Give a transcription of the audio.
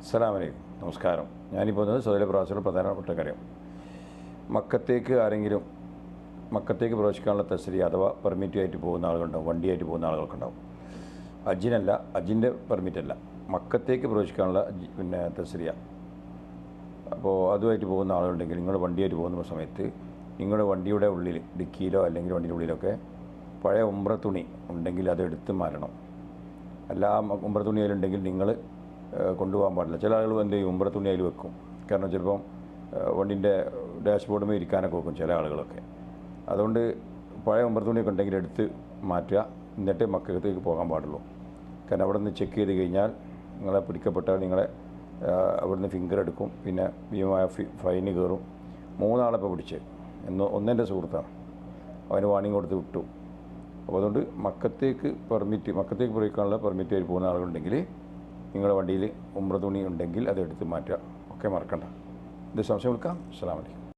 അസ്സലാമു അലൈക്കും. നമസ്കാരം. ഞാനിപ്പോൾ സൗദിയിലെ പ്രവാസികളുടെ പ്രധാനപ്പെട്ട കാര്യം, മക്കത്തേക്ക് പ്രവേശിക്കാനുള്ള തസ്രിയ അഥവാ പെർമിറ്റുമായിട്ട് പോകുന്ന ആളുകളുണ്ടാവും, വണ്ടിയായിട്ട് പോകുന്ന ആളുകൾക്കുണ്ടാവും. ഹജ്ജിനല്ല, ഹജ്ജിൻ്റെ പെർമിറ്റല്ല, മക്കത്തേക്ക് പ്രവേശിക്കാനുള്ള തസ്രിയ. അപ്പോൾ അതുമായിട്ട് പോകുന്ന ആളുകളുണ്ടെങ്കിൽ നിങ്ങൾ വണ്ടിയായിട്ട് പോകുന്ന സമയത്ത് നിങ്ങളുടെ വണ്ടിയുടെ ഉള്ളിൽ ഡിക്കിയിലോ അല്ലെങ്കിൽ വണ്ടിയുടെ ഉള്ളിലൊക്കെ പഴയ ഉംറ തുണി ഉണ്ടെങ്കിൽ അത് എടുത്ത് മാറ്റണം. അല്ല, ഉംറ തുണി അതിലുണ്ടെങ്കിൽ നിങ്ങൾ കൊണ്ടുപോകാൻ പാടില്ല. ചില ആളുകൾ എന്ത് ചെയ്യും, ഉംറ തുണി അതിൽ വെക്കും. കാരണം ചിലപ്പം വണ്ടിൻ്റെ ഡാഷ്ബോർഡുമേ ഇരിക്കാനൊക്കെ വെക്കും ചില ആളുകളൊക്കെ. അതുകൊണ്ട് പഴയ ഉംറ തുണിയൊക്കെ ഉണ്ടെങ്കിൽ എടുത്ത് മാറ്റുക, എന്നിട്ട് മക്കത്തേക്ക് പോകാൻ പാടുള്ളൂ. കാരണം അവിടെ നിന്ന് ചെക്ക് ചെയ്ത് കഴിഞ്ഞാൽ നിങ്ങളെ പിടിക്കപ്പെട്ടാൽ നിങ്ങളെ അവിടുന്ന് ഫിംഗർ എടുക്കും, പിന്നെ ഭീമമായ ഫൈന് കയറും. 3 ആളെ ഇപ്പോൾ പിടിച്ച്, ഒന്നെൻ്റെ സുഹൃത്താണ്, അവന് വാണിംഗ് കൊടുത്ത് വിട്ടു. അപ്പോൾ അതുകൊണ്ട് മക്കത്തേക്ക് പ്രവേശിക്കാനുള്ള പെർമിറ്റ് പോകുന്ന ആളുകളുണ്ടെങ്കിൽ നിങ്ങളുടെ വണ്ടിയിൽ ഉംറ തുണി ഉണ്ടെങ്കിൽ അത് എടുത്ത് മാറ്റുക. ഒക്കെ മറക്കണ്ട. ഇത് സംശയം വിളിക്കാം. അസ്സലാമു അലൈക്കും.